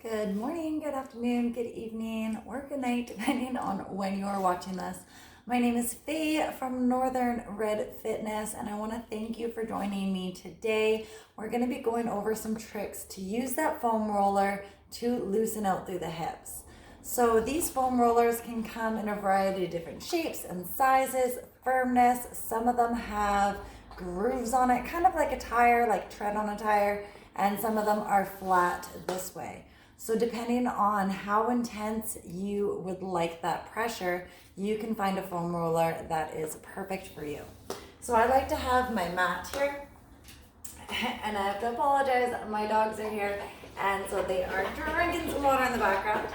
Good morning, good afternoon, good evening, or good night, depending on when you are watching this. My name is Faye from NorthernRed Fitness, and I want to thank you for joining me today. We're going to be going over some tricks to use that foam roller to loosen out through the hips. So these foam rollers can come in a variety of different shapes and sizes, firmness. Some of them have grooves on it, kind of like a tire, like tread on a tire, and some of them are flat this way. So depending on how intense you would like that pressure, you can find a foam roller that is perfect for you. So I like to have my mat here, and I have to apologize, my dogs are here, and so they are drinking some water in the background.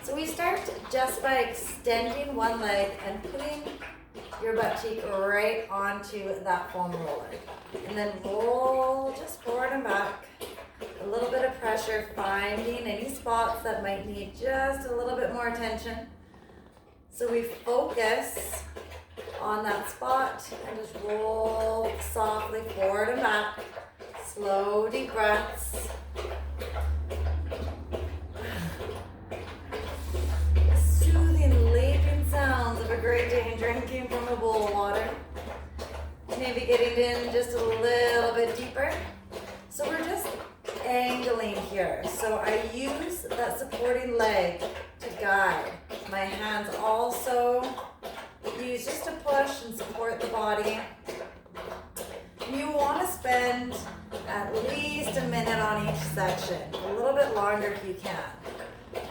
So we start just by extending one leg and putting your butt cheek right onto that foam roller. And then roll just forward and back. A little bit of pressure, finding any spots that might need just a little bit more attention. So we focus on that spot and just roll softly forward and back. Slow, deep breaths. Soothing, lapping sounds of a Great Dane drinking from a bowl of water. Maybe getting in just a little bit deeper. So we're just angling here. So I use that supporting leg to guide. My hands also use just to push and support the body. You want to spend at least a minute on each section, a little bit longer if you can.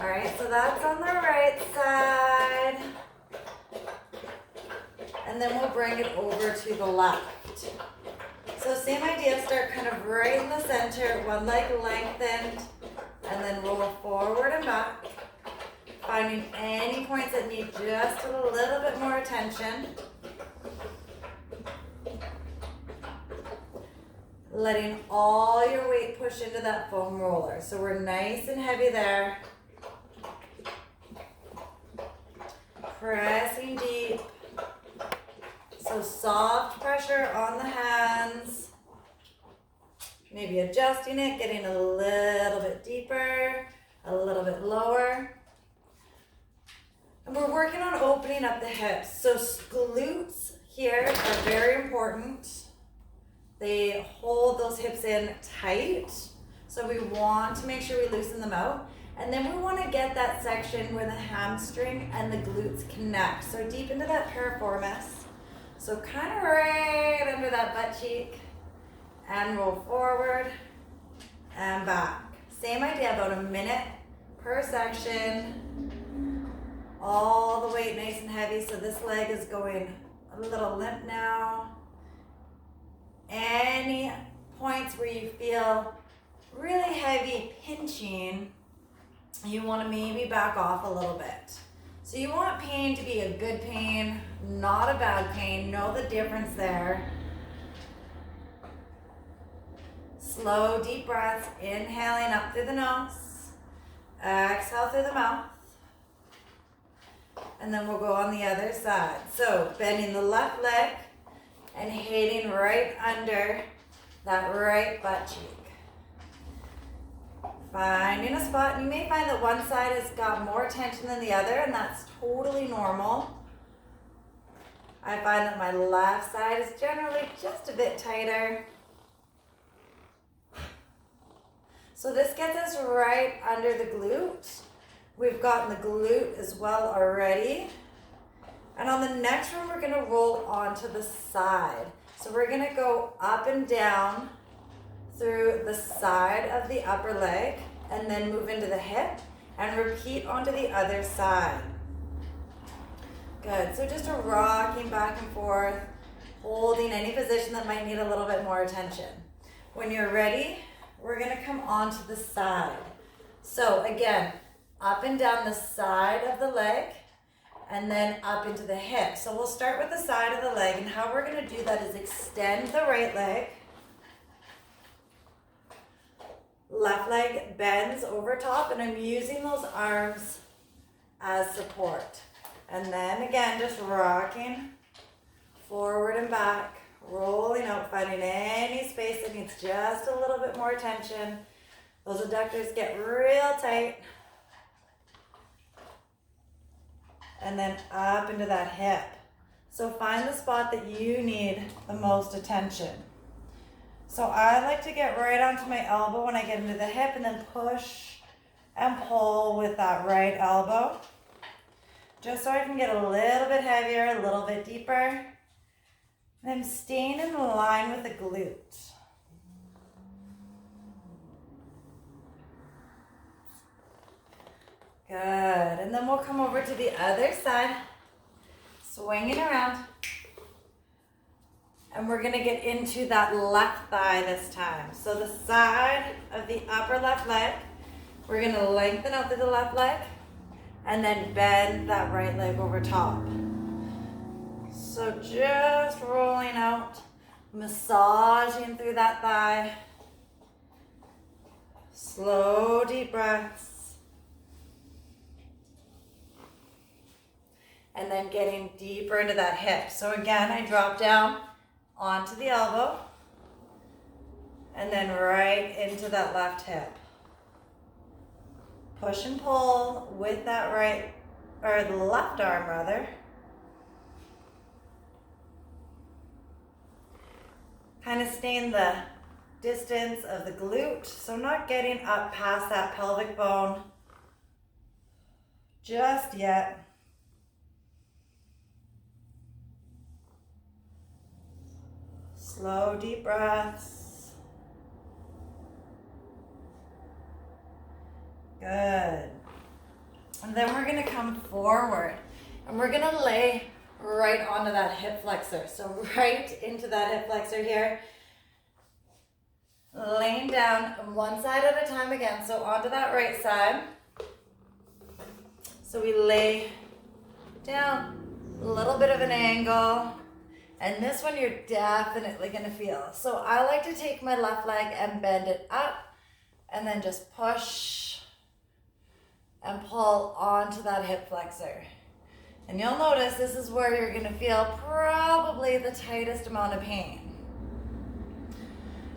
All right, so that's on the right side. And then we'll bring it over to the left. So same idea, start kind of right in the center, one leg lengthened, and then roll forward and back, finding any points that need just a little bit more attention. Letting all your weight push into that foam roller. So we're nice and heavy there. Pressing deep. So soft pressure on the hands, maybe adjusting it, getting a little bit deeper, a little bit lower. And we're working on opening up the hips. So glutes here are very important. They hold those hips in tight. So we want to make sure we loosen them out. And then we want to get that section where the hamstring and the glutes connect. So deep into that piriformis. So kind of right under that butt cheek, and roll forward and back. Same idea, about a minute per section. All the weight nice and heavy, so this leg is going a little limp now. Any points where you feel really heavy pinching, you want to maybe back off a little bit. So you want pain to be a good pain, not a bad pain. Know the difference there. Slow, deep breaths, inhaling up through the nose, exhale through the mouth. And then we'll go on the other side. So bending the left leg and hitting right under that right butt cheek. Finding a spot, and you may find that one side has got more tension than the other, and that's totally normal. I find that my left side is generally just a bit tighter. So this gets us right under the glute. We've gotten the glute as well already. And on the next one, we're gonna roll onto the side. So we're gonna go up and down through the side of the upper leg and then move into the hip and repeat onto the other side. Good, so just a rocking back and forth, holding any position that might need a little bit more attention. When you're ready, we're gonna come onto the side. So again, up and down the side of the leg and then up into the hip. So we'll start with the side of the leg, and how we're gonna do that is extend the right leg. Left leg bends over top, and I'm using those arms as support. And then again, just rocking forward and back, rolling out, finding any space that needs just a little bit more attention. Those adductors get real tight. And then up into that hip. So find the spot that you need the most attention. So I like to get right onto my elbow when I get into the hip and then push and pull with that right elbow. Just so I can get a little bit heavier, a little bit deeper. And I'm staying in line with the glute. Good, and then we'll come over to the other side, swinging around. And we're gonna get into that left thigh this time. So the side of the upper left leg, we're gonna lengthen out through the left leg and then bend that right leg over top. So just rolling out, massaging through that thigh. Slow, deep breaths. And then getting deeper into that hip. So again, I drop down onto the elbow and then right into that left hip. Push and pull with that right, or the left arm rather. Kind of staying the distance of the glute, so not getting up past that pelvic bone just yet. Slow, deep breaths. Good. And then we're gonna come forward and we're gonna lay right onto that hip flexor. So right into that hip flexor here. Laying down one side at a time again. So onto that right side. So we lay down, a little bit of an angle. And this one you're definitely gonna feel. So I like to take my left leg and bend it up and then just push and pull onto that hip flexor. And you'll notice this is where you're gonna feel probably the tightest amount of pain.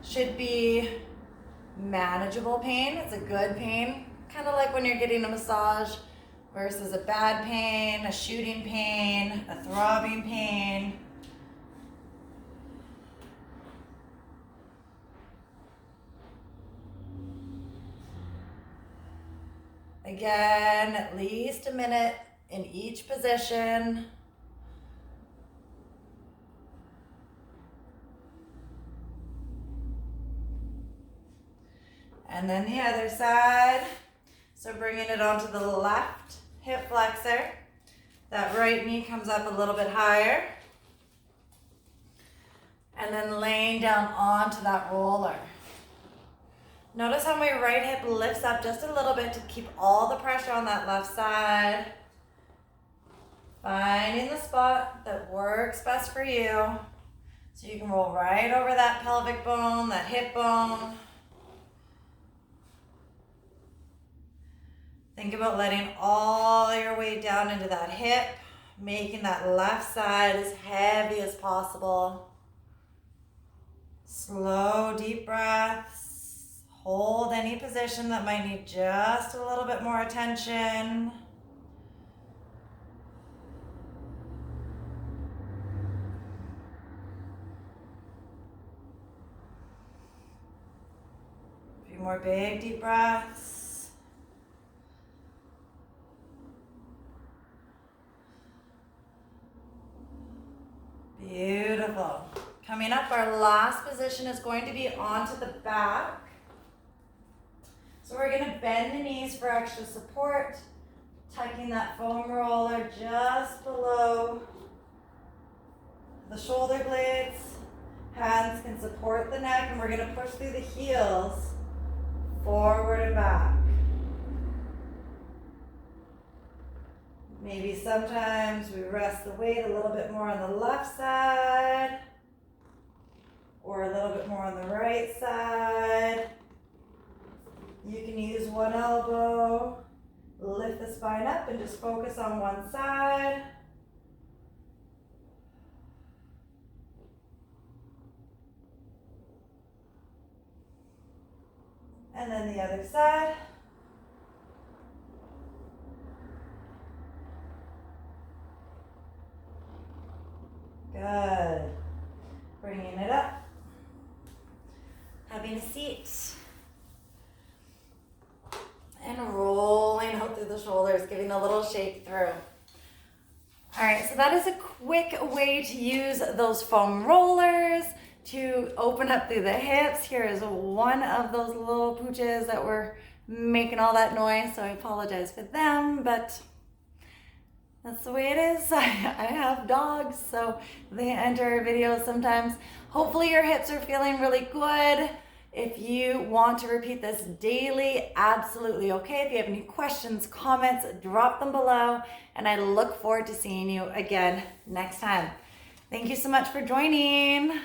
Should be manageable pain, it's a good pain. Kind of like when you're getting a massage versus a bad pain, a shooting pain, a throbbing pain. Again, at least a minute in each position. And then the other side. So bringing it onto the left hip flexor. That right knee comes up a little bit higher. And then laying down onto that roller. Notice how my right hip lifts up just a little bit to keep all the pressure on that left side. Finding the spot that works best for you. So you can roll right over that pelvic bone, that hip bone. Think about letting all your weight down into that hip, making that left side as heavy as possible. Slow, deep breaths. Hold any position that might need just a little bit more attention. A few more big, deep breaths. Beautiful. Coming up, our last position is going to be onto the back. So we're gonna bend the knees for extra support, tucking that foam roller just below the shoulder blades. Hands can support the neck, and we're gonna push through the heels, forward and back. Maybe sometimes we rest the weight a little bit more on the left side, or a little bit more on the right side. You can use one elbow, lift the spine up and just focus on one side. And then the other side. Good. Bringing it up. Having a seat. And rolling out through the shoulders, giving a little shake through. All right, so that is a quick way to use those foam rollers to open up through the hips. Here is one of those little pooches that were making all that noise, so I apologize for them, but that's the way it is. I have dogs, so they enter our videos sometimes. Hopefully your hips are feeling really good. If you want to repeat this daily, absolutely okay. If you have any questions, comments, drop them below, and I look forward to seeing you again next time. Thank you so much for joining.